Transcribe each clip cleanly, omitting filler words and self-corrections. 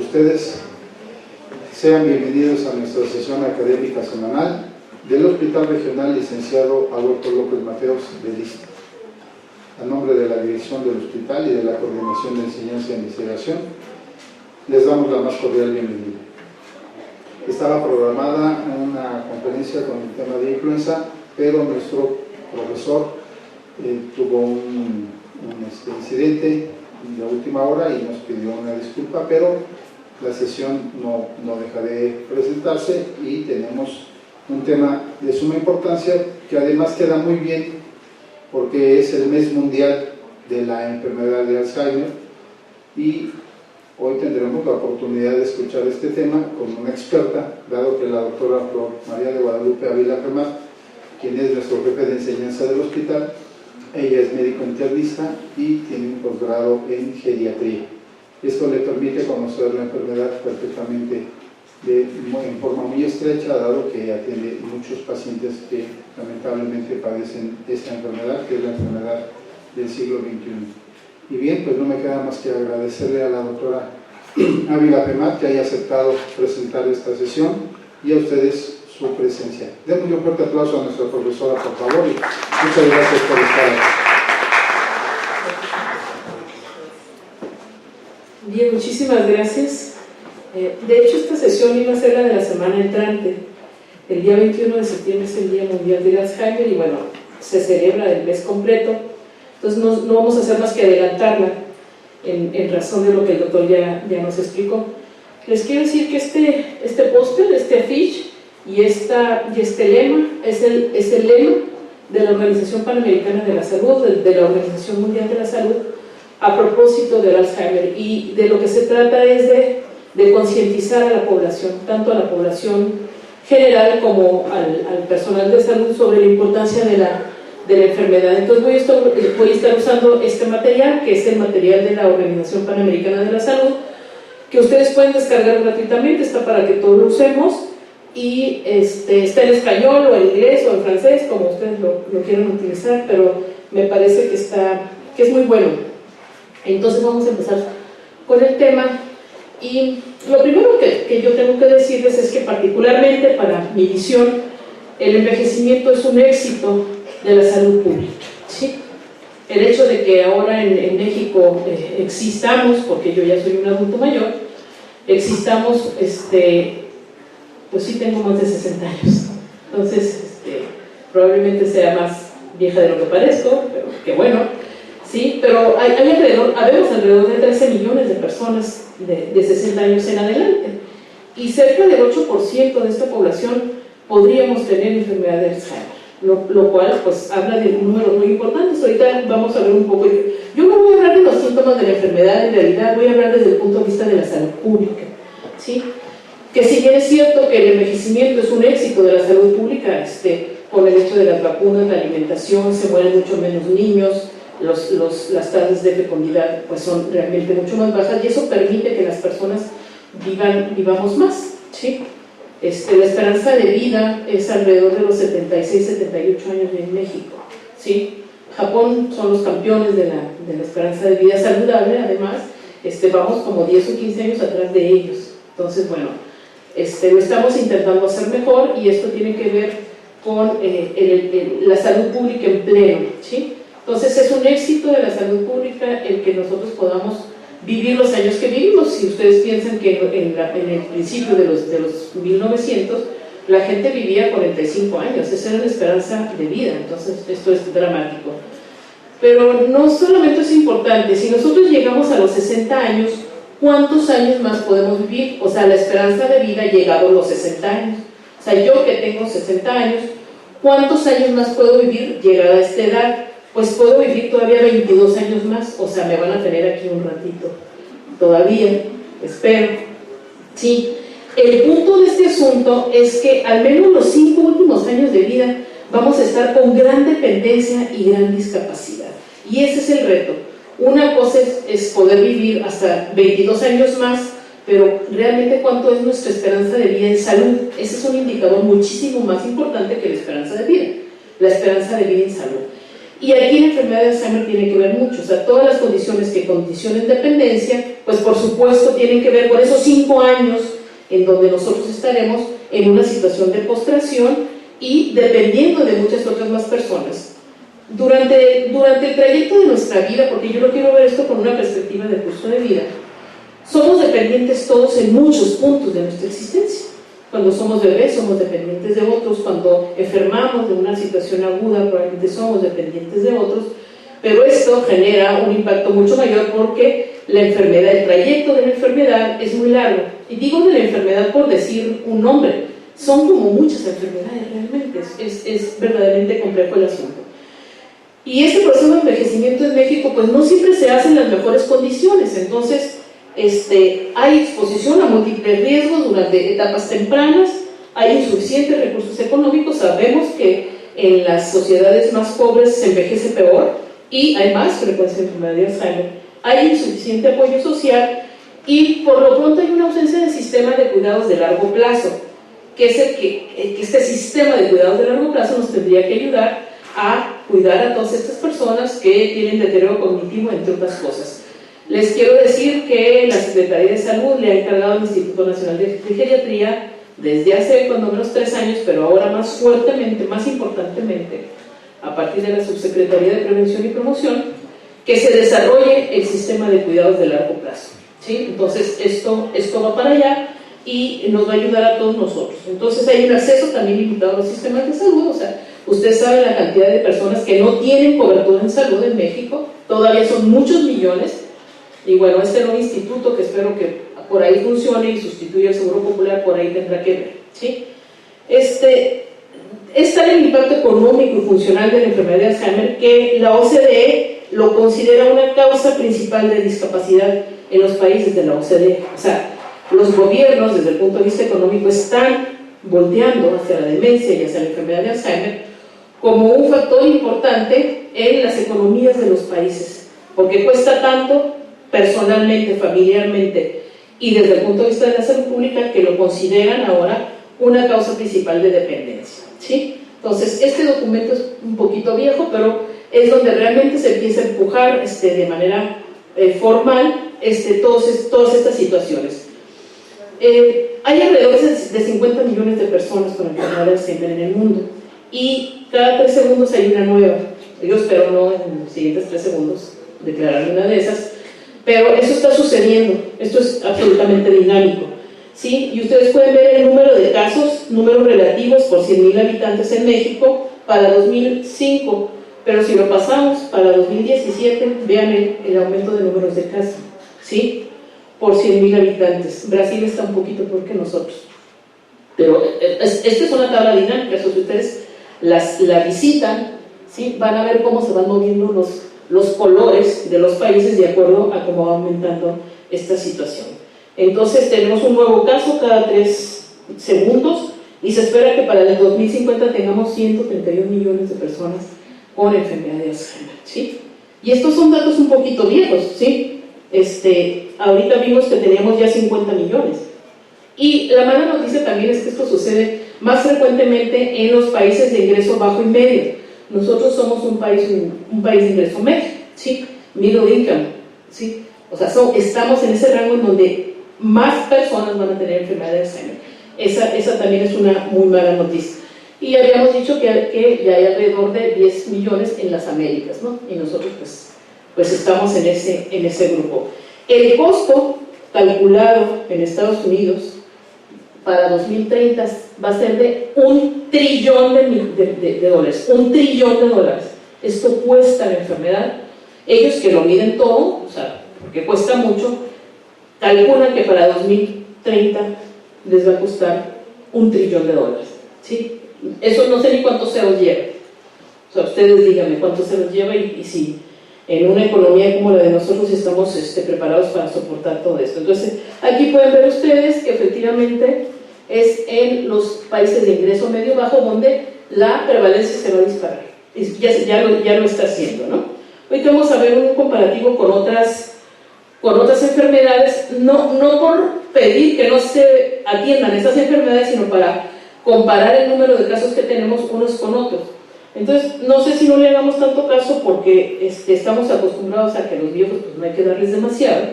ustedes. Sean bienvenidos a nuestra sesión académica semanal del Hospital Regional Licenciado Adolfo López Mateos de Lista. A nombre de la dirección del hospital y de la Coordinación de Enseñanza e Investigación, les damos la más cordial bienvenida. Estaba programada una conferencia con el tema de influenza, pero nuestro profesor tuvo un incidente de última hora y nos pidió una disculpa, pero la sesión no deja de presentarse y tenemos un tema de suma importancia que además queda muy bien porque es el mes mundial de la enfermedad de Alzheimer y hoy tendremos la oportunidad de escuchar este tema con una experta, dado que la doctora Flor María de Guadalupe Ávila Femat, quien es nuestro jefe de enseñanza del hospital, ella es médico internista y tiene un posgrado en geriatría. Esto le permite conocer la enfermedad perfectamente en forma muy estrecha, dado que atiende muchos pacientes que lamentablemente padecen esta enfermedad, que es la enfermedad del siglo XXI. Y bien, pues no me queda más que agradecerle a la doctora Ávila Femat que haya aceptado presentar esta sesión y a ustedes su presencia. Demos un fuerte aplauso a nuestra profesora, por favor, y muchas gracias por estar aquí. Bien, muchísimas gracias. De hecho, esta sesión iba a ser la de la semana entrante. El día 21 de septiembre es el Día Mundial del Alzheimer y bueno, se celebra el mes completo. Entonces no vamos a hacer más que adelantarla en razón de lo que el doctor ya nos explicó. Les quiero decir que este póster, este afiche y este lema es el lema de la Organización Panamericana de la Salud, de la Organización Mundial de la Salud, a propósito del Alzheimer, y de lo que se trata es de concientizar a la población, tanto a la población general como al personal de salud sobre la importancia de la enfermedad. Entonces voy a estar usando este material, que es el material de la Organización Panamericana de la Salud, que ustedes pueden descargar gratuitamente, está para que todos lo usemos, y está en español o en inglés o en francés, como ustedes lo quieran utilizar, pero me parece que es muy bueno. Entonces vamos a empezar con el tema, y lo primero que yo tengo que decirles es que particularmente para mi visión el envejecimiento es un éxito de la salud pública, ¿sí? El hecho de que ahora en México existamos, porque yo ya soy un adulto mayor, existamos, pues sí tengo más de 60 años, entonces probablemente sea más vieja de lo que parezco, pero que bueno, sí, pero habemos alrededor de 13 millones de personas de 60 años en adelante, y cerca del 8% de esta población podríamos tener enfermedad de Alzheimer, lo cual pues habla de números muy importantes. Ahorita vamos a ver un poco, yo no voy a hablar de los síntomas de la enfermedad, en realidad voy a hablar desde el punto de vista de la salud pública, ¿sí? Que si bien es cierto que el envejecimiento es un éxito de la salud pública, con el hecho de las vacunas, la alimentación, se mueren mucho menos niños, las tasas de fecundidad pues son realmente mucho más bajas, y eso permite que las personas vivamos más, ¿sí? La esperanza de vida es alrededor de los 76, 78 años en México, ¿sí? Japón son los campeones de la esperanza de vida saludable, además vamos como 10 o 15 años atrás de ellos. Entonces bueno, lo estamos intentando hacer mejor, y esto tiene que ver con la salud pública en pleno, ¿sí? Entonces es un éxito de la salud pública el que nosotros podamos vivir los años que vivimos. Si ustedes piensan que en el principio de los 1900 la gente vivía 45 años, esa era la esperanza de vida, entonces esto es dramático. Pero no solamente es importante, si nosotros llegamos a los 60 años, ¿cuántos años más podemos vivir? O sea, la esperanza de vida ha llegado a los 60 años. O sea, yo que tengo 60 años, ¿cuántos años más puedo vivir llegada a esta edad? Pues puedo vivir todavía 22 años más, o sea, me van a tener aquí un ratito, todavía, espero. Sí, el punto de este asunto es que al menos los 5 últimos años de vida vamos a estar con gran dependencia y gran discapacidad, y ese es el reto. Una cosa es poder vivir hasta 22 años más, pero realmente ¿cuánto es nuestra esperanza de vida en salud? Ese es un indicador muchísimo más importante que la esperanza de vida, la esperanza de vida en salud. Y aquí la enfermedad de Alzheimer tiene que ver mucho, o sea, todas las condiciones que condicionen dependencia, pues por supuesto tienen que ver con esos 5 años en donde nosotros estaremos en una situación de postración y dependiendo de muchas otras más personas. Durante el trayecto de nuestra vida, porque yo no quiero ver esto con una perspectiva de curso de vida, somos dependientes todos en muchos puntos de nuestra existencia. Cuando somos bebés somos dependientes de otros, cuando enfermamos de una situación aguda probablemente somos dependientes de otros, pero esto genera un impacto mucho mayor porque la enfermedad, el trayecto de la enfermedad es muy largo. Y digo de la enfermedad por decir un nombre, son como muchas enfermedades realmente, es verdaderamente complejo el asunto. Y este proceso de envejecimiento en México pues no siempre se hace en las mejores condiciones, entonces hay exposición a múltiples riesgos durante etapas tempranas, hay insuficientes recursos económicos, sabemos que en las sociedades más pobres se envejece peor y hay más frecuencia de enfermedad de Alzheimer, hay insuficiente apoyo social y por lo pronto hay una ausencia de sistema de cuidados de largo plazo, que es que este sistema de cuidados de largo plazo nos tendría que ayudar a cuidar a todas estas personas que tienen deterioro cognitivo, entre otras cosas. Les quiero decir que la Secretaría de Salud le ha encargado al Instituto Nacional de Geriatría desde hace cuando menos 3 años, pero ahora más fuertemente, más importantemente, a partir de la Subsecretaría de Prevención y Promoción, que se desarrolle el sistema de cuidados de largo plazo, ¿sí? Entonces esto va para allá y nos va a ayudar a todos nosotros. Entonces hay un acceso también limitado a los sistemas de salud, o sea, usted sabe la cantidad de personas que no tienen cobertura en salud en México, todavía son muchos millones. Y bueno, este nuevo instituto que espero que por ahí funcione y sustituya el Seguro Popular, por ahí tendrá que ver, ¿sí? Es tal el impacto económico y funcional de la enfermedad de Alzheimer que la OCDE lo considera una causa principal de discapacidad en los países de la OCDE. O sea, los gobiernos desde el punto de vista económico están volteando hacia la demencia y hacia la enfermedad de Alzheimer como un factor importante en las economías de los países, porque cuesta tanto personalmente, familiarmente y desde el punto de vista de la salud pública que lo consideran ahora una causa principal de dependencia, ¿sí? Entonces, este documento es un poquito viejo, pero es donde realmente se empieza a empujar de manera formal todas estas situaciones. Hay alrededor de 50 millones de personas con enfermedad de Alzheimer en el mundo y cada 3 segundos hay una nueva. Yo espero no en los siguientes 3 segundos declarar una de esas, pero eso está sucediendo, esto es absolutamente dinámico, ¿sí? Y ustedes pueden ver el número de casos, números relativos por 100.000 habitantes en México para 2005, pero si lo pasamos para 2017, vean el aumento de números de casos, ¿sí? Por 100.000 habitantes. Brasil está un poquito peor que nosotros, pero esta es una tabla dinámica, eso si ustedes la visitan, ¿sí? Van a ver cómo se van moviendo los colores de los países de acuerdo a cómo va aumentando esta situación. Entonces tenemos un nuevo caso cada 3 segundos y se espera que para el 2050 tengamos 131 millones de personas con enfermedad de Alzheimer, ¿sí? Y estos son datos un poquito viejos, ¿sí? Ahorita vimos que teníamos ya 50 millones. Y la mala noticia también es que esto sucede más frecuentemente en los países de ingreso bajo y medio. Nosotros somos un país de ingreso medio, ¿sí? Middle income, ¿sí? O sea, estamos en ese rango en donde más personas van a tener enfermedad de Alzheimer. Esa también es una muy mala noticia. Y habíamos dicho que ya hay alrededor de 10 millones en las Américas, ¿no? Y nosotros pues estamos en ese grupo. El costo calculado en Estados Unidos para 2030 va a ser de $1 trillón de dólares. $1 trillón de dólares. Esto cuesta la enfermedad. Ellos que lo miden todo, o sea, porque cuesta mucho, calculan que para 2030 les va a costar $1 trillón de dólares, ¿sí? Eso no sé ni cuántos ceros lleva. O sea, ustedes díganme cuántos ceros lleva y si en una economía como la de nosotros estamos preparados para soportar todo esto. Entonces, aquí pueden ver ustedes que efectivamente es en los países de ingreso medio-bajo donde la prevalencia se va a disparar. Ya lo está haciendo, ¿no? Hoy vamos a ver un comparativo con otras enfermedades, no por pedir que no se atiendan estas enfermedades, sino para comparar el número de casos que tenemos unos con otros. Entonces, no sé si no le hagamos tanto caso porque estamos acostumbrados a que a los viejos pues, no hay que darles demasiado,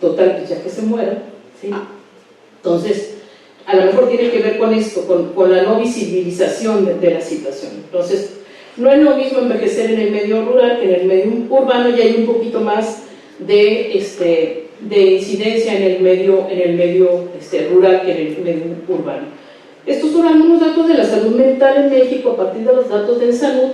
total, pues ya que se mueran, ¿sí? Entonces, a lo mejor tiene que ver con esto, con la no visibilización de la situación. Entonces, no es lo mismo envejecer en el medio rural que en el medio urbano, y hay un poquito más de incidencia en el medio rural que en el medio urbano. Estos son algunos datos de la salud mental en México a partir de los datos de salud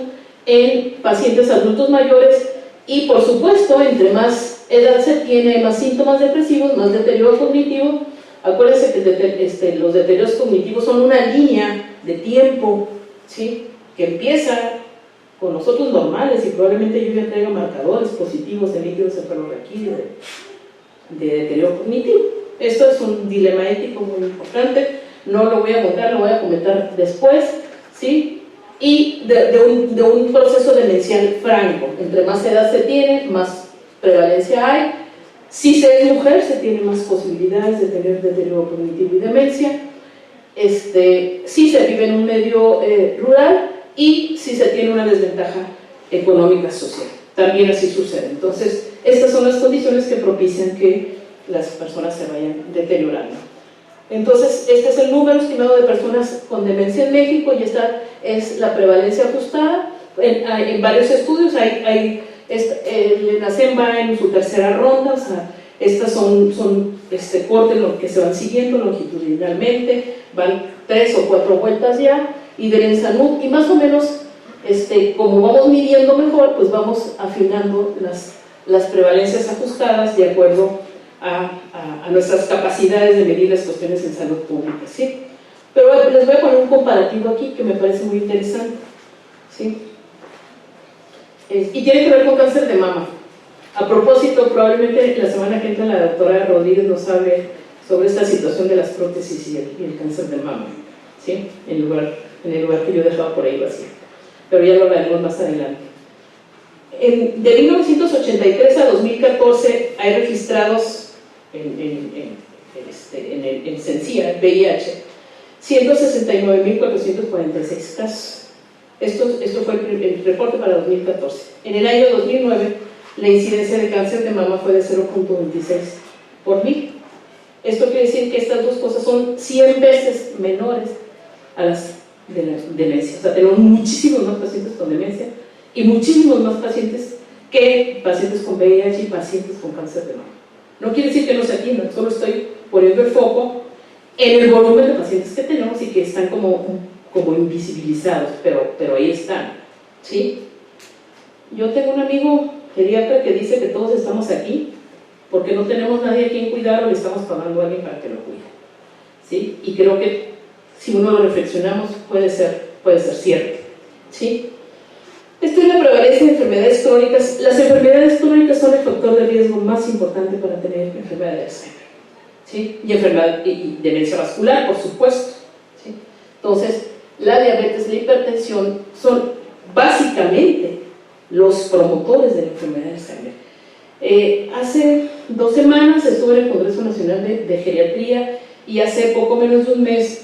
en pacientes adultos mayores, y por supuesto, entre más edad se tiene, más síntomas depresivos, más deterioro cognitivo. Acuérdense que los deterioros cognitivos son una línea de tiempo, ¿sí?, que empieza con nosotros normales, y probablemente yo ya traiga marcadores positivos de líquidos cefalorraquídeos de deterioro cognitivo. Esto es un dilema ético muy importante, no lo voy a contar, lo voy a comentar después, ¿sí? Y de un proceso demencial franco. Entre más edad se tiene, más prevalencia hay. Si se es mujer, se tiene más posibilidades de tener deterioro cognitivo y demencia. Si se vive en un medio rural, y si se tiene una desventaja económica social. También así sucede. Entonces, estas son las condiciones que propician que las personas se vayan deteriorando. Entonces, este es el número estimado de personas con demencia en México, y esta es la prevalencia ajustada. En varios estudios, el ENACEM va en su tercera ronda, o sea, estas son cortes que se van siguiendo longitudinalmente, van 3 o 4 vueltas ya, y del ENSANUD, y más o menos, como vamos midiendo mejor, pues vamos afinando las prevalencias ajustadas de acuerdo a nuestras capacidades de medir las cuestiones en salud pública, ¿sí? Pero les voy a poner un comparativo aquí que me parece muy interesante, ¿sí? Y tiene que ver con cáncer de mama. A propósito, probablemente la semana que entra la doctora Rodríguez nos hable sobre esta situación de las prótesis y el cáncer de mama, ¿sí? En el lugar que yo dejaba por ahí vacío, pero ya lo veremos más adelante. De 1983 a 2014 hay registrados en CENSIA, VIH, 169.446 casos. Esto fue el reporte para 2014. En el año 2009, la incidencia de cáncer de mama fue de 0.26 por 1000. Esto quiere decir que estas dos cosas son 100 veces menores a las de la demencia. O sea, tenemos muchísimos más pacientes con demencia y muchísimos más pacientes que pacientes con VIH y pacientes con cáncer de mama. No quiere decir que no se atiendan, solo estoy poniendo el foco en el volumen de pacientes que tenemos y que están como invisibilizados, pero ahí están, ¿sí? Yo tengo un amigo geriatra que dice que todos estamos aquí porque no tenemos nadie a quien cuidar o le estamos pagando a alguien para que lo cuide, ¿sí? Y creo que si uno lo reflexionamos puede ser cierto, ¿sí? Esta es la prevalencia de enfermedades crónicas. Las enfermedades crónicas son el factor de riesgo más importante para tener enfermedad de Alzheimer, ¿sí? Y demencia vascular, por supuesto, ¿sí? Entonces, la diabetes y la hipertensión son básicamente los promotores de la enfermedad de Alzheimer. Hace 2 semanas estuve en el Congreso Nacional de Geriatría, y hace poco menos de un mes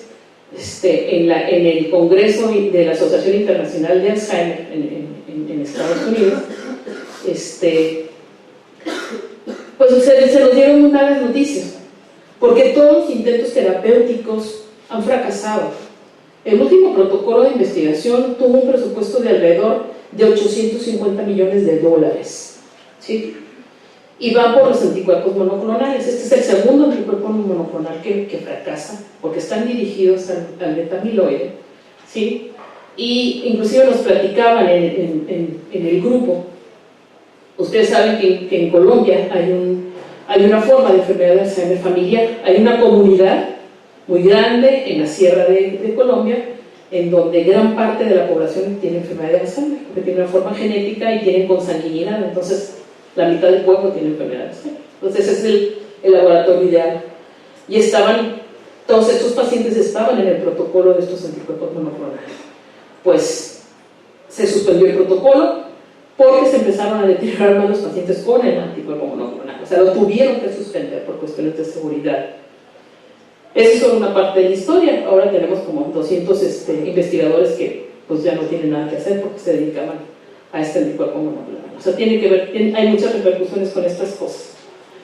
en el Congreso de la Asociación Internacional de Alzheimer en Estados Unidos, pues se nos dieron muy malas noticias, porque todos los intentos terapéuticos han fracasado. El último protocolo de investigación tuvo un presupuesto de alrededor de $850 millones, ¿sí? Y va por los anticuerpos monoclonales. Este es el segundo anticuerpo monoclonal que fracasa, porque están dirigidos al beta-amiloide, ¿sí? Y inclusive nos platicaban en el grupo, ustedes saben que en Colombia hay una forma de enfermedad de Alzheimer familiar. Hay una comunidad muy grande en la sierra de Colombia, en donde gran parte de la población tiene enfermedad de Alzheimer, porque tiene una forma genética y tienen consanguinidad. Entonces la mitad del pueblo tiene enfermedad de Alzheimer. Entonces ese es el laboratorio ideal, y todos estos pacientes estaban en el protocolo de estos anticuerpos monoclonales. Pues se suspendió el protocolo porque se empezaron a deteriorar más los pacientes con el anticuerpo monoclonal, o sea, lo tuvieron que suspender por cuestiones de seguridad. Esa es solo una parte de la historia. Ahora tenemos como 200 investigadores que pues ya no tienen nada que hacer porque se dedicaban a este anticuerpo monoclonal. O sea, tiene que ver, hay muchas repercusiones con estas cosas.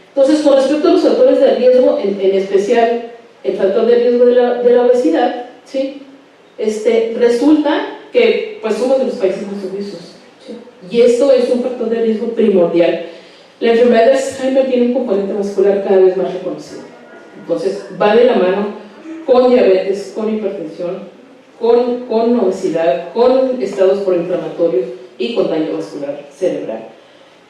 Entonces, con respecto a los factores de riesgo, en especial el factor de riesgo de la obesidad, ¿sí? Resulta que pues somos de los países más obesos, ¿sí? Y esto es un factor de riesgo primordial. La enfermedad de Alzheimer tiene un componente vascular cada vez más reconocido. Entonces, va de la mano con diabetes, con hipertensión, con obesidad, con estados proinflamatorios y con daño vascular cerebral.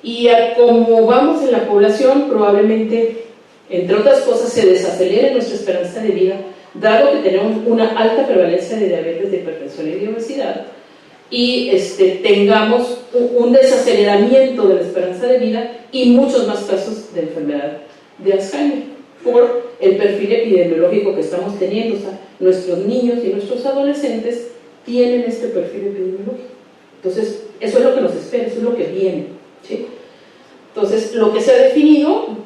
Y como vamos en la población, probablemente, entre otras cosas, se desacelere nuestra esperanza de vida, dado que tenemos una alta prevalencia de diabetes, de hipertensión y de obesidad, y tengamos un desaceleramiento de la esperanza de vida y muchos más casos de enfermedad de Alzheimer, por el perfil epidemiológico que estamos teniendo. O sea, nuestros niños y nuestros adolescentes tienen este perfil epidemiológico. Entonces, eso es lo que nos espera, eso es lo que viene, ¿sí? Entonces, lo que se ha definido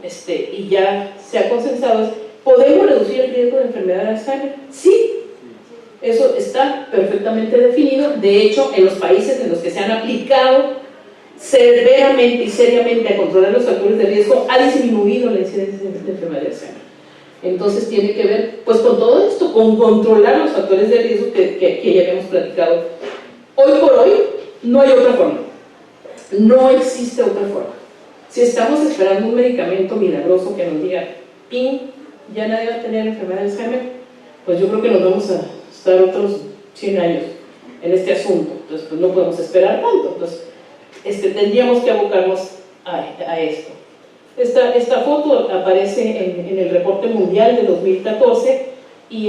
y ya se ha consensado es: ¿podemos reducir el riesgo de enfermedad de Alzheimer? Sí, eso está perfectamente definido. De hecho, en los países en los que se han aplicado severamente y seriamente a controlar los factores de riesgo, ha disminuido la incidencia de enfermedad de Alzheimer. Entonces, tiene que ver pues con todo esto, con controlar los factores de riesgo que ya habíamos platicado. Hoy por hoy, no hay otra forma. No existe otra forma. Si estamos esperando un medicamento milagroso que nos diga, ¡ping!, ya nadie va a tener enfermedad de Alzheimer, pues yo creo que nos vamos a estar otros 100 años en este asunto. Entonces, pues no podemos esperar tanto. Entonces, tendríamos que abocarnos a esto. Esta foto aparece en el reporte mundial de 2014 y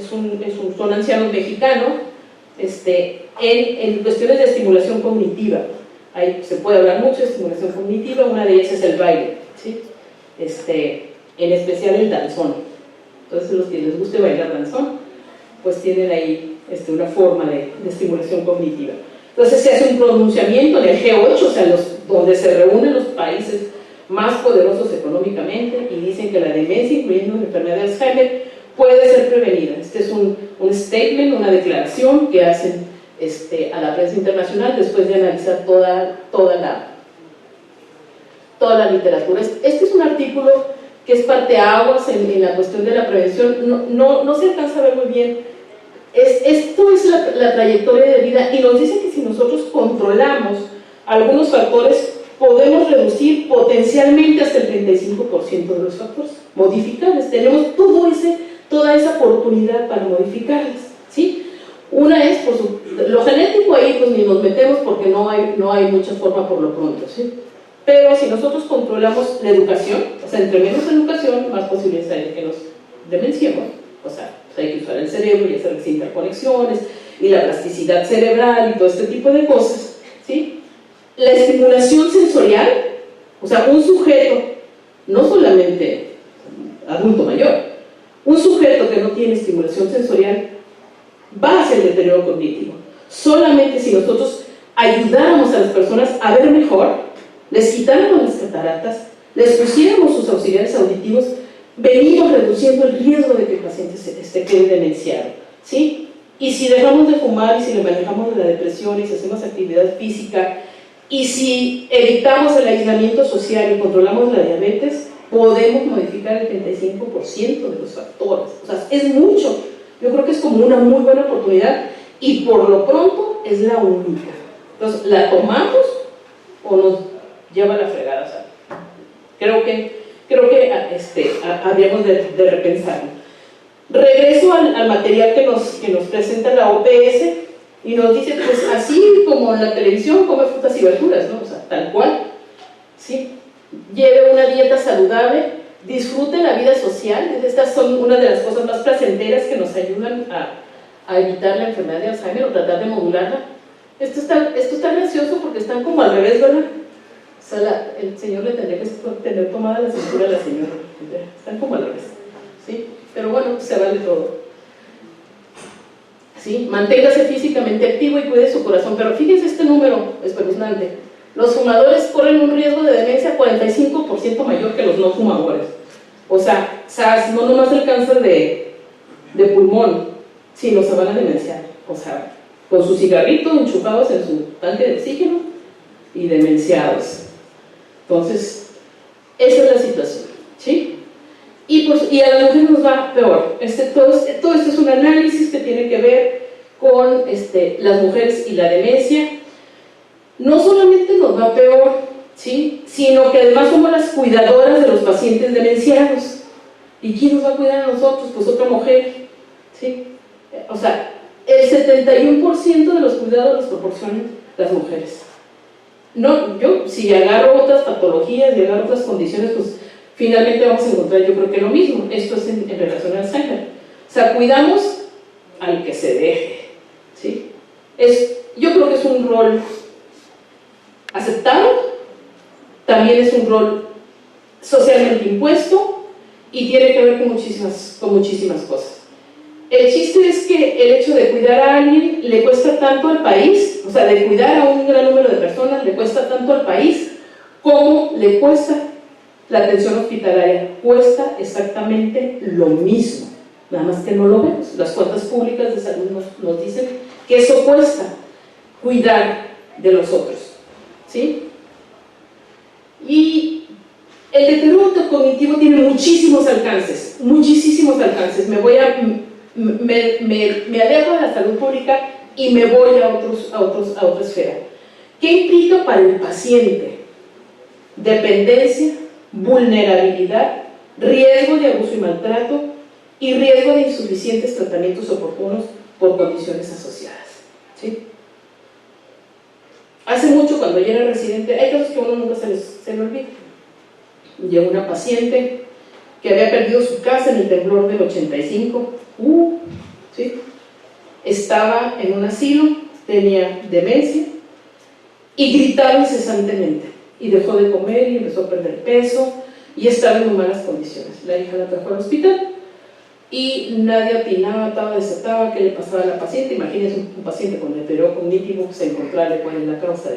son ancianos mexicanos en cuestiones de estimulación cognitiva. Ahí se puede hablar mucho de estimulación cognitiva. Una de ellas es el baile, ¿sí? En especial el danzón. Entonces, los que les guste bailar danzón, pues tienen ahí una forma de estimulación cognitiva. Entonces, se hace un pronunciamiento en el G8, o sea, donde se reúnen los países más poderosos económicamente, y dicen que la demencia, incluyendo la enfermedad de Alzheimer, puede ser prevenida. Este es un statement, una declaración que hacen a la prensa internacional después de analizar toda la literatura. Este es un artículo que es parteaguas en la cuestión de la prevención. No se alcanza a ver muy bien. Esto es la trayectoria de vida, y nos dice que si nosotros controlamos algunos factores, podemos reducir potencialmente hasta el 35% de los factores modificables. Tenemos toda esa oportunidad para modificarlas, ¿sí? Una es, lo genético, ahí pues ni nos metemos porque no hay mucha forma por lo pronto, ¿sí? Pero si nosotros controlamos la educación, o sea, entre menos educación, más posibilidades hay de que nos demenciemos. O sea, pues hay que usar el cerebro y hacer las interconexiones y la plasticidad cerebral y todo este tipo de cosas, ¿sí? La estimulación sensorial, o sea, un sujeto, no solamente adulto mayor, un sujeto que no tiene estimulación sensorial va a hacer deterioro cognitivo. Solamente si nosotros ayudáramos a las personas a ver mejor, les quitáramos las cataratas, les pusiéramos sus auxiliares auditivos, venimos reduciendo el riesgo de que el paciente quede demenciado, ¿sí? Y si dejamos de fumar, y si le manejamos de la depresión, y si hacemos actividad física, y si evitamos el aislamiento social y controlamos la diabetes, podemos modificar el 35% de los factores. O sea, es mucho. Yo creo que es como una muy buena oportunidad, y por lo pronto es la única. Entonces, ¿la tomamos o nos lleva a la fregada? O sea, creo que habríamos de repensarlo. Regreso al material que nos presenta la OPS, y nos dice, pues así como en la televisión, come frutas y verduras, ¿no? O sea, tal cual, ¿sí? Lleve una dieta saludable, disfrute la vida social. Estas son una de las cosas más placenteras que nos ayudan a evitar la enfermedad de Alzheimer o tratar de modularla. Esto está gracioso porque están como al revés, ¿verdad? O sea, el señor le tendría que tener tomada la cintura a la señora. Están como al revés, ¿sí? Pero bueno, se vale todo, ¿sí? Manténgase físicamente activo y cuide su corazón. Pero fíjense este número espeluznante: los fumadores corren un riesgo de demencia 45% mayor que los no fumadores. O sea, no nomás el cáncer de pulmón, sino se van a demenciar. o sea, con su cigarrito enchufados en su tanque de oxígeno y demenciados. Entonces, esa es la situación, ¿sí? Y a las mujeres nos va peor. Todo esto es un análisis que tiene que ver con las mujeres y la demencia. No solamente nos va peor, ¿sí?, sino que además somos las cuidadoras de los pacientes demenciados. ¿Y quién nos va a cuidar a nosotros? Pues otra mujer, ¿sí? O sea, el 71% de los cuidados los proporcionan las mujeres. No, yo, si agarro otras patologías y agarro otras condiciones, pues finalmente vamos a encontrar, yo creo que lo mismo. Esto es en relación al Alzheimer. O sea, cuidamos al que se deje, ¿sí? Yo creo que es un rol aceptado, también es un rol socialmente impuesto y tiene que ver con muchísimas cosas. El chiste es que el hecho de cuidar a alguien le cuesta tanto al país, o sea, de cuidar a un gran número de personas le cuesta tanto al país como le cuesta la atención hospitalaria. Cuesta exactamente lo mismo, nada más que no lo vemos. Las cuentas públicas de salud nos dicen que eso cuesta, cuidar de los otros, ¿sí? Y el deterioro cognitivo tiene muchísimos alcances. Me alejo de la salud pública y me voy a otra esfera. ¿Qué implica para el paciente? Dependencia, vulnerabilidad, riesgo de abuso y maltrato y riesgo de insuficientes tratamientos oportunos por condiciones asociadas, ¿sí? Hace mucho, cuando yo era residente, hay casos que a uno nunca se le olvida. Llegó una paciente que había perdido su casa en el temblor del 85, ¿sí? Estaba en un asilo, tenía demencia y gritaba incesantemente y dejó de comer y empezó a perder peso y estaba en muy malas condiciones. La hija la trajo al hospital y nadie atinaba, ataba, desataba qué le pasaba a la paciente. Imagínense un paciente con deterioro cognitivo, se encontrarle cuál es la causa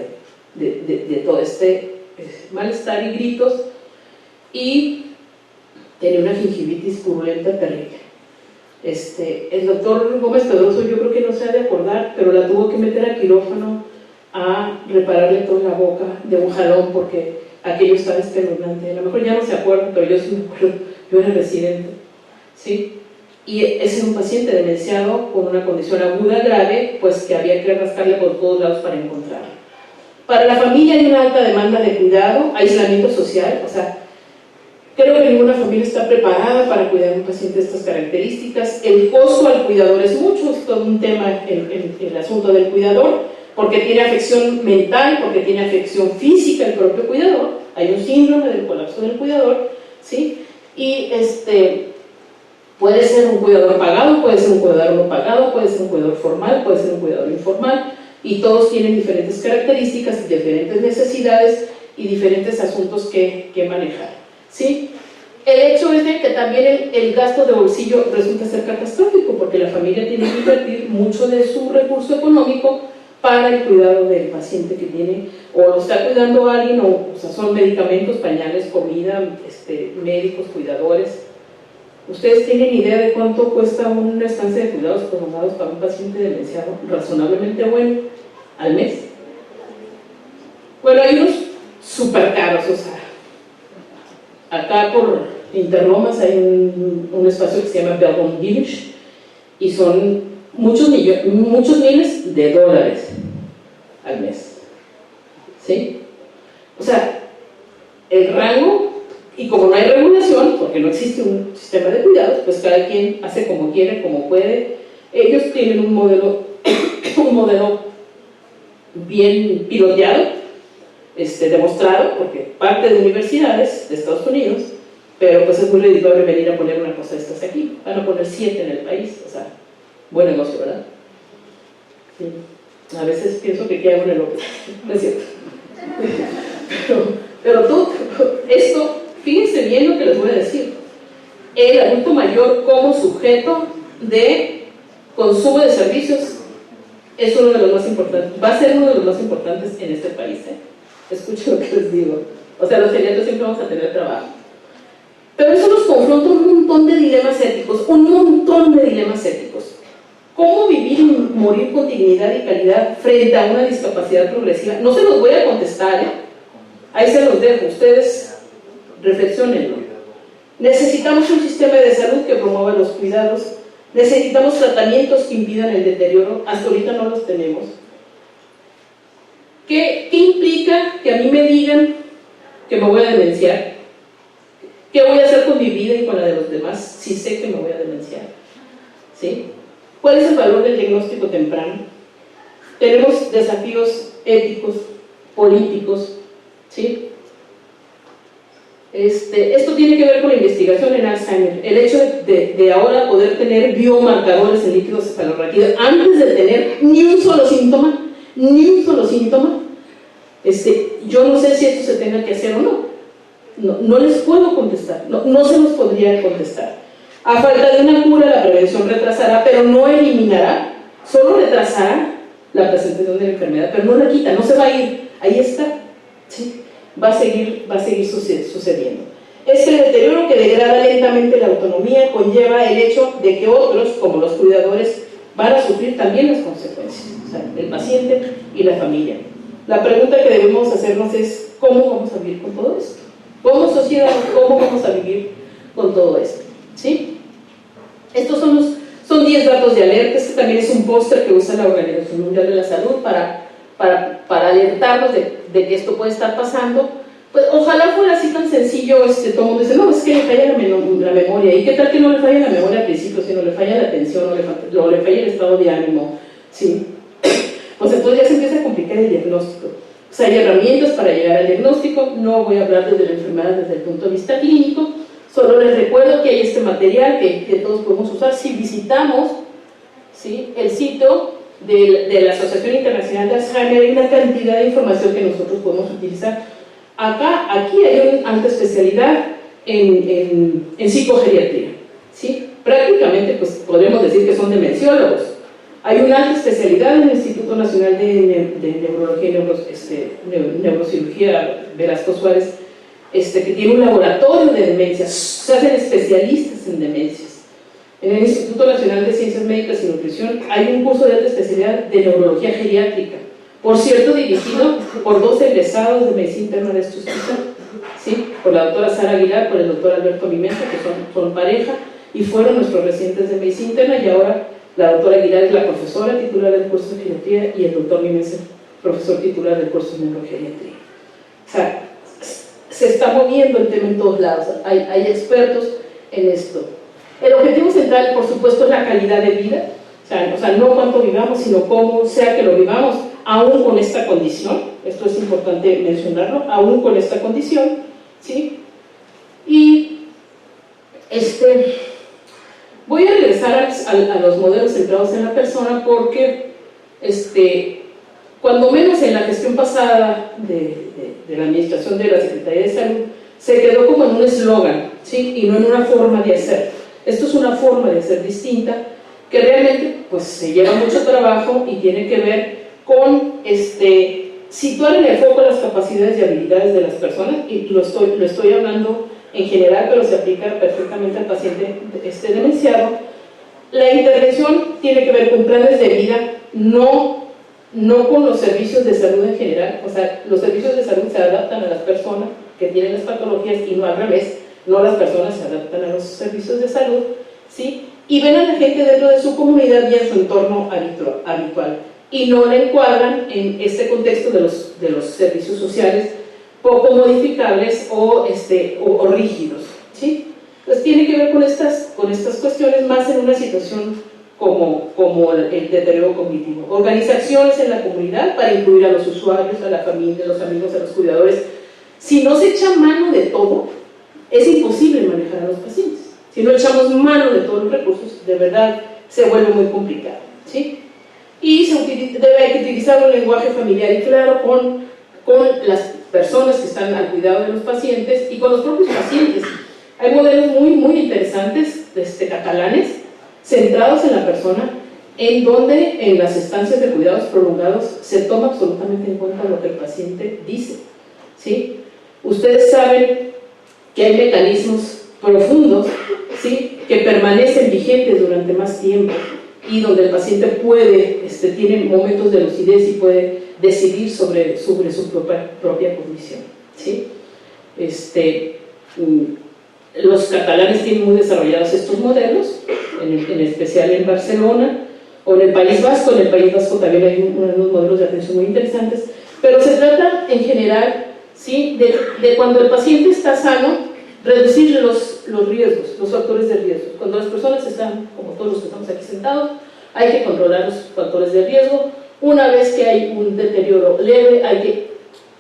de todo este malestar y gritos, y tenía una gingivitis purulenta terrible. El doctor Gómez Pedroso, yo creo que no se ha de acordar, pero la tuvo que meter a quirófano a repararle toda la boca de un jalón porque aquello estaba espeluznante. A lo mejor ya no se acuerdan, pero yo sí me acuerdo, yo era residente, ¿sí? Y ese era un paciente demenciado con una condición aguda grave, pues que había que rascarle por todos lados para encontrarlo. Para la familia hay una alta demanda de cuidado, aislamiento social, o sea, creo que ninguna familia está preparada para cuidar a un paciente de estas características. El costo al cuidador es mucho, es todo un tema el asunto del cuidador, porque tiene afección mental, porque tiene afección física el propio cuidador. Hay un síndrome del colapso del cuidador, ¿sí? Y puede ser un cuidador pagado, puede ser un cuidador no pagado, puede ser un cuidador formal, puede ser un cuidador informal, y todos tienen diferentes características, diferentes necesidades y diferentes asuntos que manejar, ¿sí? El hecho es de que también el gasto de bolsillo resulta ser catastrófico, porque la familia tiene que invertir mucho de su recurso económico para el cuidado del paciente que tiene, o lo está cuidando alguien, o sea, son medicamentos, pañales, comida, médicos, cuidadores. ¿Ustedes tienen idea de cuánto cuesta una estancia de cuidados prolongados para un paciente demenciado razonablemente bueno al mes? Bueno, hay unos súper caros, o sea, acá por Interlomas hay un espacio que se llama Belmont Village y son muchos miles de dólares al mes, ¿sí? O sea, el rango, y como no hay regulación, porque no existe un sistema de cuidados, pues cada quien hace como quiere, como puede. Ellos tienen un modelo bien piloteado, demostrado, porque parte de universidades de Estados Unidos, pero pues es muy redituable venir a poner una cosa de estas aquí. Van a poner 7 en el país, o sea, buen negocio, ¿verdad? Sí. A veces pienso que queda en el otro, no es cierto. Pero esto, fíjense bien lo que les voy a decir. El adulto mayor como sujeto de consumo de servicios es uno de los más importantes, va a ser uno de los más importantes en este país, Escuchen lo que les digo. O sea, los geriatras siempre vamos a tener trabajo. Pero eso nos confronta un montón de dilemas éticos, ¿Cómo vivir y morir con dignidad y calidad frente a una discapacidad progresiva? No se los voy a contestar, ¿eh? Ahí se los dejo, ustedes reflexionenlo. Necesitamos un sistema de salud que promueva los cuidados, necesitamos tratamientos que impidan el deterioro, hasta ahorita no los tenemos. ¿Qué implica que a mí me digan que me voy a demenciar? ¿Qué voy a hacer con mi vida y con la de los demás si sé que me voy a demenciar? ¿Sí? ¿Cuál es el valor del diagnóstico temprano? Tenemos desafíos éticos, políticos, ¿sí? Esto tiene que ver con la investigación en Alzheimer. El hecho de ahora poder tener biomarcadores en líquidos cefalorraquídeos antes de tener ni un solo síntoma, yo no sé si esto se tenga que hacer o no. No les puedo contestar, no se los podría contestar. A falta de una cura, la prevención retrasará, pero no eliminará, solo retrasará la presentación de la enfermedad, pero no la quita, no se va a ir, ahí está, ¿sí? Va a seguir sucediendo. Este deterioro que degrada lentamente la autonomía conlleva el hecho de que otros, como los cuidadores, van a sufrir también las consecuencias, o sea, el paciente y la familia. La pregunta que debemos hacernos es, ¿cómo vamos a vivir con todo esto? Como sociedad, ¿cómo vamos a vivir con todo esto? ¿Sí? Estos son 10 datos de alerta. Este también es un póster que usa la Organización Mundial de la Salud para alertarnos de que esto puede estar pasando. Pues ojalá fuera así tan sencillo. Todo el mundo dice, no, es que le falla la memoria. ¿Y qué tal que no le falla la memoria al principio, sino le falla la atención, o le falla el estado de ánimo? ¿Sí? Pues entonces ya se empieza a complicar el diagnóstico. O sea, hay herramientas para llegar al diagnóstico. No voy a hablar desde la enfermedad desde el punto de vista clínico, solo les recuerdo que hay este material que todos podemos usar. Si visitamos, ¿sí?, el sitio de la Asociación Internacional de Alzheimer, hay una cantidad de información que nosotros podemos utilizar. Aquí hay una alta especialidad en psicogeriatría, ¿sí? Prácticamente pues podríamos decir que son demenciólogos. Hay una alta especialidad en el Instituto Nacional de Neurología y Neurocirugía Velasco Suárez, que tiene un laboratorio de demencias, se hacen especialistas en demencias. En el Instituto Nacional de Ciencias Médicas y Nutrición hay un curso de alta especialidad de neurología geriátrica, por cierto dirigido por 2 egresados de medicina interna de este hospital, ¿sí?, por la doctora Sara Aguilar, por el doctor Alberto Mimenta, que son pareja y fueron nuestros residentes de medicina interna, y ahora la doctora Aguilar es la profesora titular del curso de geriatría y el doctor Mimenta, profesor titular del curso de neurogeriatría. O sea, se está moviendo el tema en todos lados, hay expertos en esto. El objetivo central, por supuesto, es la calidad de vida, o sea, no cuánto vivamos, sino cómo sea que lo vivamos, aún con esta condición. Esto es importante mencionarlo, aún con esta condición, ¿sí? Y voy a regresar a los modelos centrados en la persona porque, cuando menos en la gestión pasada de la administración de la Secretaría de Salud, se quedó como en un eslogan, ¿sí?, y no en una forma de hacer. Esto es una forma de hacer distinta, que realmente pues se lleva mucho trabajo y tiene que ver con situar en el foco las capacidades y habilidades de las personas, y lo estoy hablando en general, pero se aplica perfectamente al paciente demenciado. La intervención tiene que ver con planes de vida, no con los servicios de salud en general. O sea, los servicios de salud se adaptan a las personas que tienen las patologías y no al revés, no las personas se adaptan a los servicios de salud, ¿sí?, y ven a la gente dentro de su comunidad y en su entorno habitual, y no la encuadran en este contexto de los servicios sociales poco modificables o rígidos, ¿sí? Entonces tiene que ver con estas cuestiones, más en una situación como el deterioro cognitivo. Organizaciones en la comunidad para incluir a los usuarios, a la familia, a los amigos, a los cuidadores. Si no se echa mano de todo, es imposible manejar a los pacientes. Si no echamos mano de todos los recursos, de verdad se vuelve muy complicado, ¿sí? Y debe utilizar un lenguaje familiar y claro con las personas que están al cuidado de los pacientes y con los propios pacientes. Hay modelos muy, muy interesantes catalanes, centrados en la persona, en donde en las estancias de cuidados prolongados se toma absolutamente en cuenta lo que el paciente dice, ¿sí? Ustedes saben que hay mecanismos profundos, ¿sí?, que permanecen vigentes durante más tiempo, y donde el paciente tiene momentos de lucidez y puede decidir sobre su propia condición, ¿sí? Los catalanes tienen muy desarrollados estos modelos, en especial en Barcelona o en el País Vasco. En el País Vasco también hay unos modelos de atención muy interesantes, pero se trata en general, ¿sí?, de cuando el paciente está sano, reducir los riesgos, los factores de riesgo. Cuando las personas están, como todos los que estamos aquí sentados, hay que controlar los factores de riesgo. Una vez que hay un deterioro leve, hay que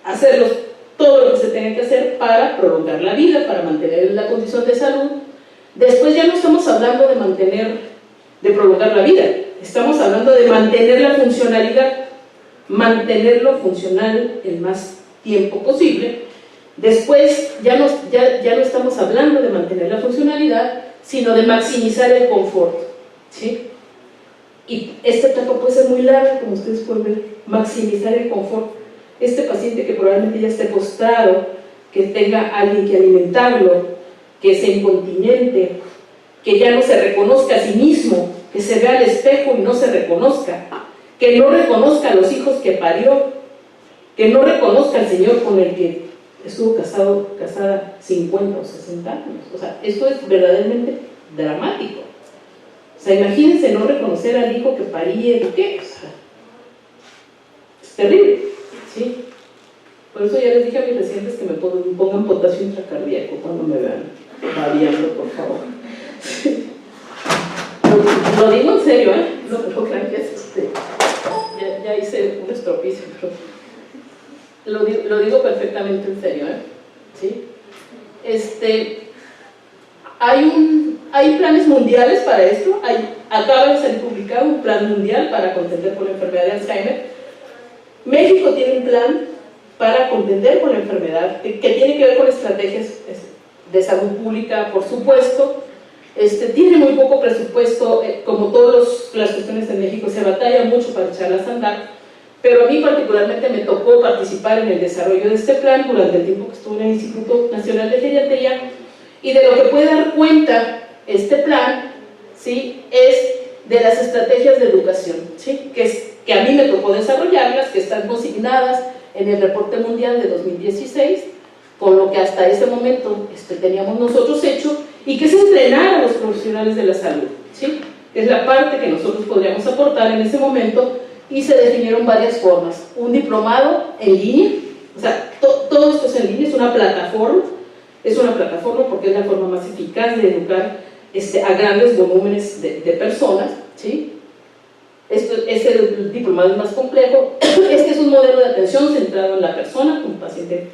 hacerlos todo lo que se tenga que hacer para prolongar la vida, para mantener la condición de salud. Después ya no estamos hablando de prolongar la vida, estamos hablando de mantener la funcionalidad, mantenerlo funcional el más tiempo posible. Después ya no estamos hablando de mantener la funcionalidad, sino de maximizar el confort, ¿sí? Y esta etapa puede ser muy larga, como ustedes pueden ver, maximizar el confort. Este paciente que probablemente ya esté postrado, que tenga alguien que alimentarlo, que sea incontinente, que ya no se reconozca a sí mismo, que se vea al espejo y no se reconozca, que no reconozca a los hijos que parió, que no reconozca al señor con el que estuvo casada 50 o 60 años. O sea, esto es verdaderamente dramático. O sea, imagínense no reconocer al hijo que parí, ¿qué? O sea, es terrible, ¿sí? Por eso ya les dije a mis residentes que me pongan potasio intracardíaco cuando me vean babeando, por favor. Lo digo en serio, ¿eh? No me crean que es ya hice un estropicio, pero lo digo perfectamente en serio, ¿eh? ¿Sí? Hay planes mundiales para esto. Acaba de ser publicado un plan mundial para contender con la enfermedad de Alzheimer. México tiene un plan para contender con la enfermedad que tiene que ver con estrategias de salud pública, por supuesto. Tiene muy poco presupuesto, como todas las cuestiones en México se batalla mucho para echarlas a andar, pero a mí particularmente me tocó participar en el desarrollo de este plan durante el tiempo que estuve en el Instituto Nacional de Geriatría, y de lo que puede dar cuenta este plan, ¿sí?, es de las estrategias de educación, ¿sí?, que a mí me tocó desarrollarlas, que están consignadas en el reporte mundial de 2016, con lo que hasta ese momento teníamos nosotros hecho, y que es entrenar a los profesionales de la salud, ¿sí?, es la parte que nosotros podríamos aportar en ese momento, y se definieron varias formas. Un diplomado en línea, o sea, todo esto es en línea, es una plataforma porque es la forma más eficaz de educar a grandes volúmenes de personas, ¿sí? El diplomado es más complejo. Este es un modelo de atención centrado en la persona, un paciente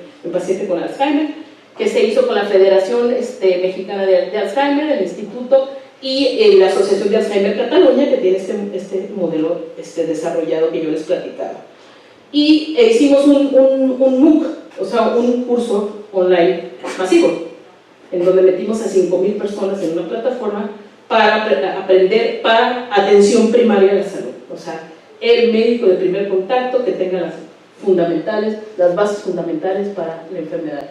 con Alzheimer, que se hizo con la Federación Mexicana de Alzheimer, el Instituto y la Asociación de Alzheimer Cataluña, que tiene este modelo desarrollado que yo les platicaba. Y hicimos un MOOC, o sea, un curso online masivo, en donde metimos a 5,000 personas en una plataforma para aprender para atención primaria de la salud. O sea, el médico de primer contacto que tenga las bases fundamentales para la enfermedad,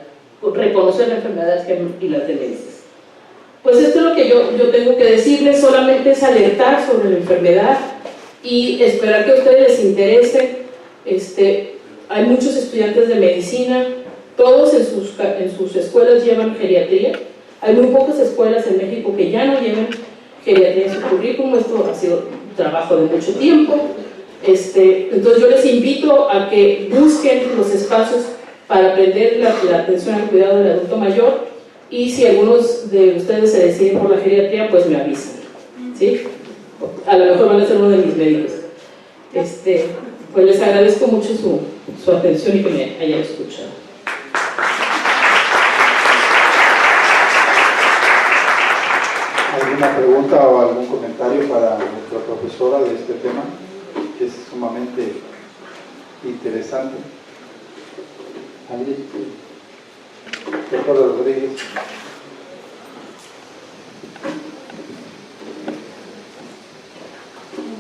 reconocer la enfermedad y las demencias. Pues esto es lo que yo tengo que decirles, solamente es alertar sobre la enfermedad y esperar que a ustedes les interese. Hay muchos estudiantes de medicina, todos en sus escuelas llevan geriatría. Hay muy pocas escuelas en México que ya no lleven geriatría en su currículum. Esto ha sido un trabajo de mucho tiempo. Entonces yo les invito a que busquen los espacios para aprender la atención al cuidado del adulto mayor, y si algunos de ustedes se deciden por la geriatría, pues me avisan, ¿sí? A lo mejor van a ser uno de mis médicos. Pues les agradezco mucho su atención y que me hayan escuchado. ¿Alguna pregunta o algún comentario para nuestra profesora de este tema, que es sumamente interesante? Doctora Rodríguez.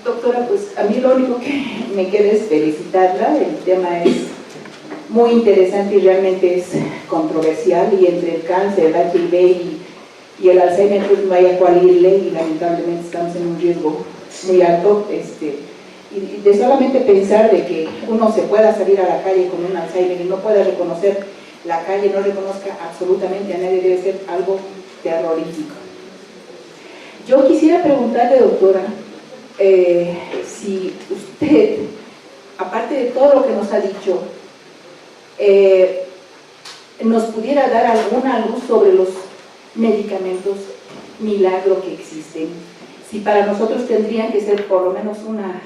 Doctora, pues a mí lo único que me queda es felicitarla. El tema es muy interesante y realmente es controversial, y entre el cáncer, el HIV y el Alzheimer, pues no hay a cuál irle, y lamentablemente estamos en un riesgo muy alto, y de solamente pensar de que uno se pueda salir a la calle con un Alzheimer y no pueda reconocer la calle, no reconozca absolutamente a nadie, debe ser algo terrorífico. Yo quisiera preguntarle, doctora, si usted, aparte de todo lo que nos ha dicho, nos pudiera dar alguna luz sobre los medicamentos milagro que existen, si para nosotros tendrían que ser por lo menos una,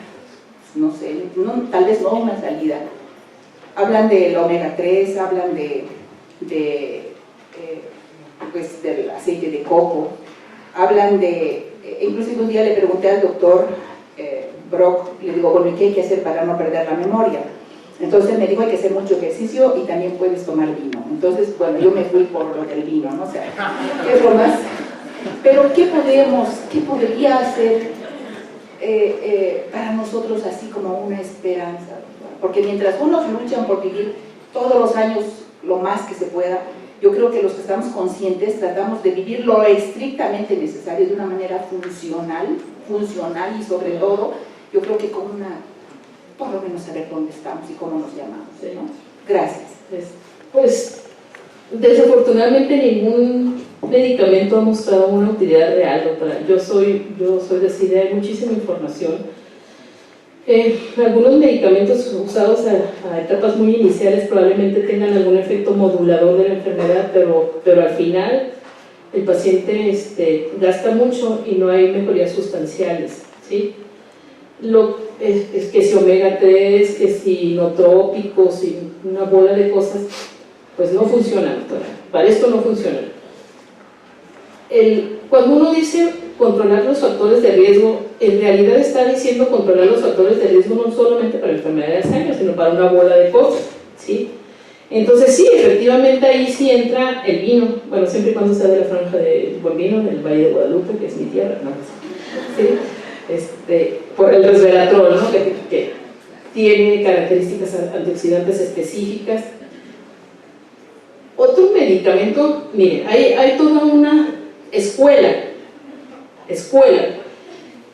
no sé, tal vez no una salida. Hablan del omega 3, hablan pues del aceite de coco, hablan de, inclusive un día le pregunté al doctor Brock, le digo, bueno, ¿y qué hay que hacer para no perder la memoria? Entonces me dijo, hay que hacer mucho ejercicio y también puedes tomar vino. Entonces, bueno, yo me fui por lo del vino, ¿no? O sea, ¿qué formas? Pero ¿qué podría hacer para nosotros así como una esperanza? Porque mientras unos luchan por vivir todos los años lo más que se pueda, yo creo que los que estamos conscientes tratamos de vivir lo estrictamente necesario de una manera funcional y sobre todo, yo creo que con una, por lo menos saber dónde estamos y cómo nos llamamos, ¿no? Gracias. Pues, desafortunadamente ningún medicamento ha mostrado una utilidad real, doctora. Yo soy de esa idea, hay muchísima información. Algunos medicamentos usados a etapas muy iniciales probablemente tengan algún efecto modulador de la enfermedad, pero al final el paciente gasta mucho y no hay mejorías sustanciales, ¿sí? Es que si omega 3, que si nootrópicos y una bola de cosas, pues no funciona, doctora. Para esto no funciona. Cuando uno dice controlar los factores de riesgo, en realidad está diciendo controlar los factores de riesgo no solamente para la enfermedad de Alzheimer, sino para una bola de cosas, ¿sí? Entonces sí, efectivamente ahí sí entra el vino, bueno, siempre y cuando sea de la franja de buen vino, del Valle de Guadalupe, que es mi tierra, ¿no? ¿Sí? Por el resveratrol, ¿no? Que tiene características antioxidantes específicas. Otro medicamento, miren, hay toda una escuela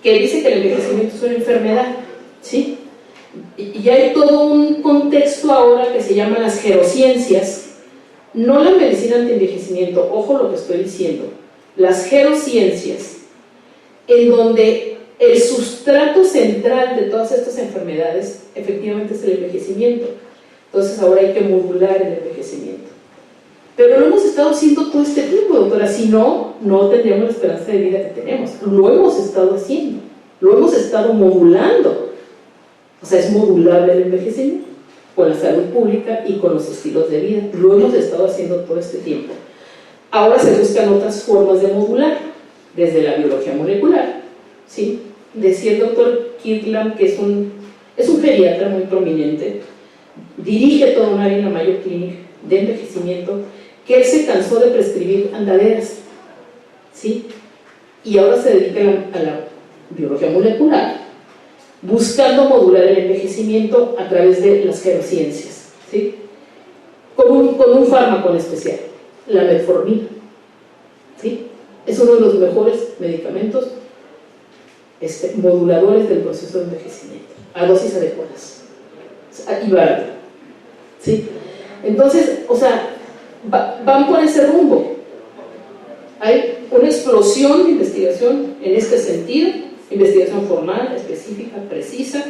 que dice que el envejecimiento es una enfermedad, ¿sí? Y hay todo un contexto ahora que se llama las gerociencias, no la medicina antienvejecimiento, ojo lo que estoy diciendo, las gerociencias, en donde el sustrato central de todas estas enfermedades efectivamente es el envejecimiento. Entonces ahora hay que modular el envejecimiento. Pero lo hemos estado haciendo todo este tiempo, doctora, si no, no tendríamos la esperanza de vida que tenemos. Lo hemos estado haciendo, lo hemos estado modulando. O sea, es modulable el envejecimiento con la salud pública y con los estilos de vida. Lo hemos estado haciendo todo este tiempo. Ahora se buscan otras formas de modular, desde la biología molecular, ¿sí? Decía el doctor Kirtland, que es un geriatra muy prominente, dirige toda un área en la Mayo Clinic de envejecimiento, que él se cansó de prescribir andaderas, ¿sí? Y ahora se dedica a la biología molecular, buscando modular el envejecimiento a través de las gerociencias, ¿sí? Con un fármaco en especial, la metformina, ¿sí? Es uno de los mejores medicamentos moduladores del proceso de envejecimiento, a dosis adecuadas y barata, ¿sí? Entonces, o sea, van por ese rumbo. Hay una explosión de investigación en este sentido, investigación formal, específica, precisa.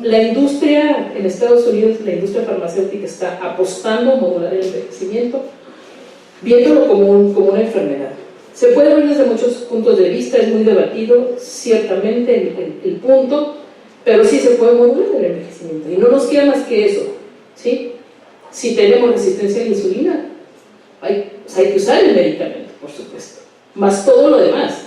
La industria en Estados Unidos, la industria farmacéutica está apostando a modular el envejecimiento, viéndolo como una enfermedad. Se puede ver desde muchos puntos de vista, es muy debatido, ciertamente el punto, pero sí se puede modular el envejecimiento y no nos queda más que eso, ¿sí? Si tenemos resistencia a la insulina, hay que usar el medicamento, por supuesto, más todo lo demás,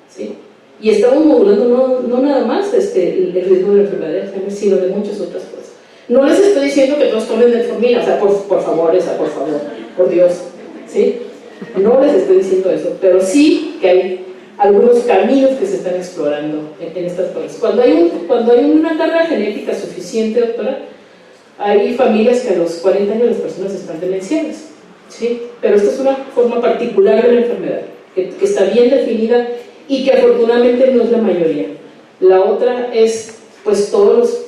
¿sí? Y estamos modulando no nada más el riesgo de la enfermedad de Alzheimer, sino de muchas otras cosas. No les estoy diciendo que todos tomen metformina, o sea, por favor, por Dios, ¿sí? No les estoy diciendo eso, pero sí que hay algunos caminos que se están explorando en estas cosas. Cuando hay una carga genética suficiente, doctora, hay familias que a los 40 años las personas están demenciadas, ¿sí? Pero esta es una forma particular de la enfermedad, que está bien definida y que afortunadamente no es la mayoría. La otra es pues todos los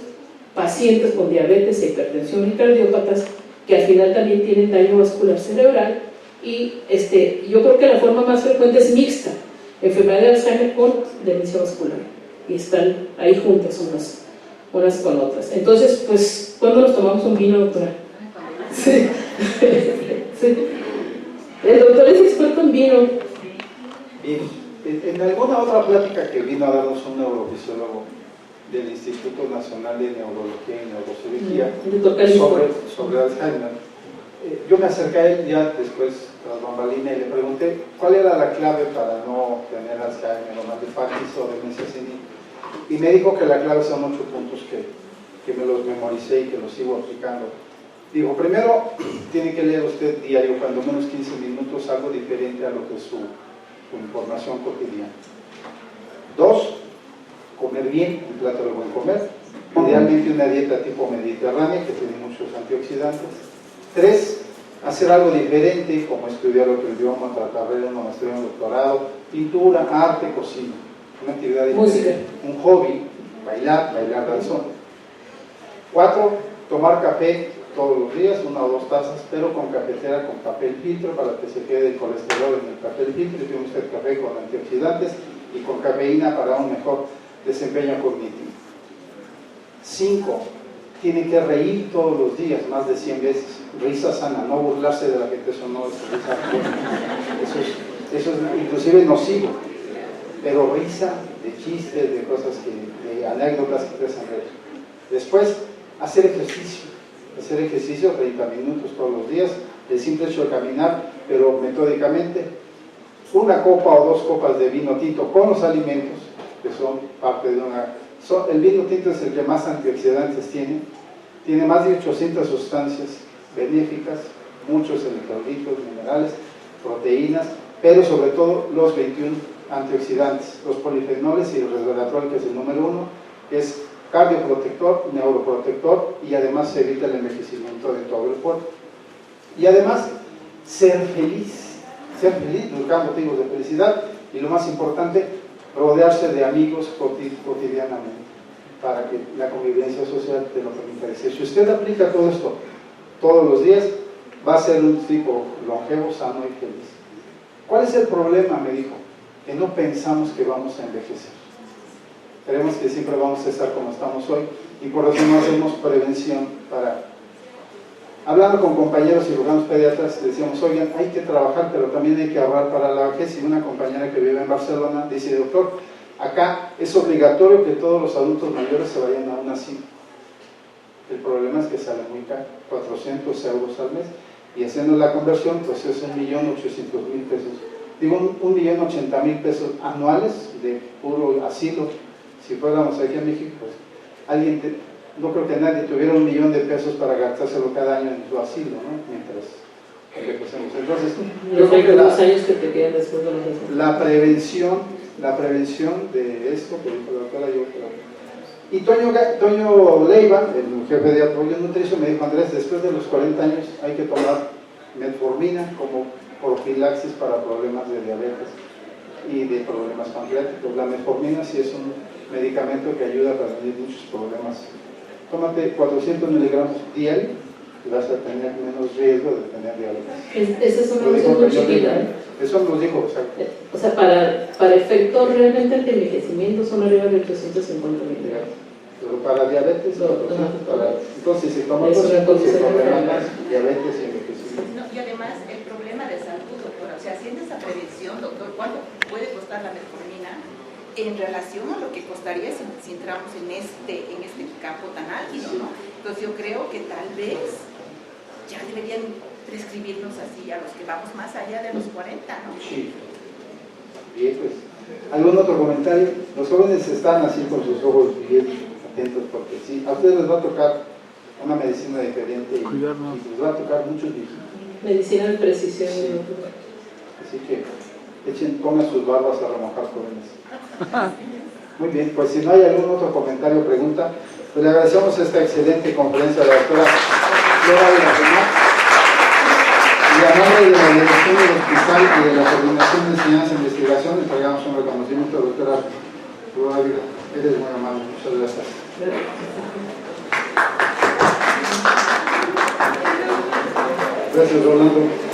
pacientes con diabetes, hipertensión y cardiópatas que al final también tienen daño vascular cerebral y yo creo que la forma más frecuente es mixta, enfermedad de Alzheimer con demencia vascular, y están ahí juntas unas con otras. Entonces, pues, ¿cuándo nos tomamos un vino, doctora? Sí. Sí. El doctor es experto en vino. Bien, en alguna otra plática que vino a darnos un neurofisiólogo del Instituto Nacional de Neurología y Neurocirugía sobre Alzheimer, yo me acerqué a él ya después tras bambalina y le pregunté cuál era la clave para no tener Alzheimer o más de Parkinson o demencia senil, y me dijo que la clave son 8 puntos que me los memoricé y que los sigo aplicando. Digo, primero, tiene que leer usted diario, cuando menos 15 minutos, algo diferente a lo que es su información cotidiana. 2, comer bien, un plato de buen comer, idealmente una dieta tipo mediterránea que tiene muchos antioxidantes. 3, hacer algo diferente, como estudiar otro idioma, tratar de una maestría, un doctorado, pintura, arte, cocina, una actividad diferente. Música. Un hobby, bailar danzón. 4, tomar café todos los días, 1 o 2 tazas, pero con cafetera, con papel filtro, para que se quede el colesterol en el papel filtro, y tiene usted café con antioxidantes y con cafeína para un mejor desempeño cognitivo. 5, tiene que reír todos los días, más de 100 veces, risa sana, no burlarse de la gente, eso no es risa, eso es inclusive nocivo, pero risa de chistes, de cosas de anécdotas que te hacen reír. Después, hacer ejercicio 30 minutos todos los días, el simple hecho de caminar, pero metódicamente, 1 copa o 2 copas de vino tinto con los alimentos, que son parte de el vino tinto es el que más antioxidantes tiene más de 800 sustancias benéficas, muchos electrolitos, minerales, proteínas, pero sobre todo los 21 antioxidantes, los polifenoles y el resveratrol, que es el número 1, que es cardioprotector, neuroprotector, y además se evita el envejecimiento de todo el cuerpo. Y además, ser feliz, buscar motivos de felicidad, y lo más importante, rodearse de amigos cotidianamente, para que la convivencia social te lo permita. Si usted aplica todo esto todos los días, va a ser un tipo longevo, sano y feliz. ¿Cuál es el problema? Me dijo, que no pensamos que vamos a envejecer. Creemos que siempre vamos a estar como estamos hoy, y por eso no hacemos prevención. Hablando con compañeros cirujanos pediatras, decíamos, oigan, hay que trabajar, pero también hay que ahorrar para la vejez. Y una compañera que vive en Barcelona dice, doctor, acá es obligatorio que todos los adultos mayores se vayan a un asilo. El problema es que sale muy caro, 400 euros al mes, y haciendo la conversión, pues es 1.800.000 pesos. Digo, 1.080.000 pesos anuales de puro asilo. Si fuéramos aquí en México, pues no creo que nadie tuviera 1 millón de pesos para gastárselo cada año en su asilo, ¿no? Mientras envejecemos. Entonces, yo creo que los años que te quedan después de la prevención de esto, que dijo la doctora, yo creo. Y Toño Leiva, el jefe de apoyo nutricio, me dijo, Andrés, después de los 40 años hay que tomar metformina como profilaxis para problemas de diabetes y de problemas pancreáticos. La metformina sí es un medicamento que ayuda a prevenir muchos problemas. Tómate 400 miligramos diario y vas a tener menos riesgo de tener diabetes. Esa es una dosis muy chiquita. Eso nos dijo, exacto. O sea, para efectos realmente anti-envejecimiento son arriba de 850 miligramos. Pero para diabetes, entonces si tomas diabetes y envejecimiento. No, y además el problema de salud, doctora, o sea, haciendo esa prevención, doctor, ¿cuánto puede costar la metformina en relación a lo que costaría si entramos en este campo tan álgido, ¿no? Entonces yo creo que tal vez ya deberían prescribirnos así a los que vamos más allá de los 40, ¿no? Sí. Bien, pues, ¿algún otro comentario? Los jóvenes están así con sus ojos bien atentos, porque sí, a ustedes les va a tocar una medicina diferente y les va a tocar muchos viejitos. Medicina de precisión. Sí. Así que pongan sus barbas a remojar, jóvenes. Muy bien, pues si no hay algún otro comentario o pregunta, pues le agradecemos esta excelente conferencia de la doctora Flora de la Pena, y a nombre de la dirección del hospital Nacional y de la Coordinación de Enseñanza e Investigación, entregamos un reconocimiento a la doctora Rubén Ávila. Eres muy amable, muchas gracias. Gracias, Rolando.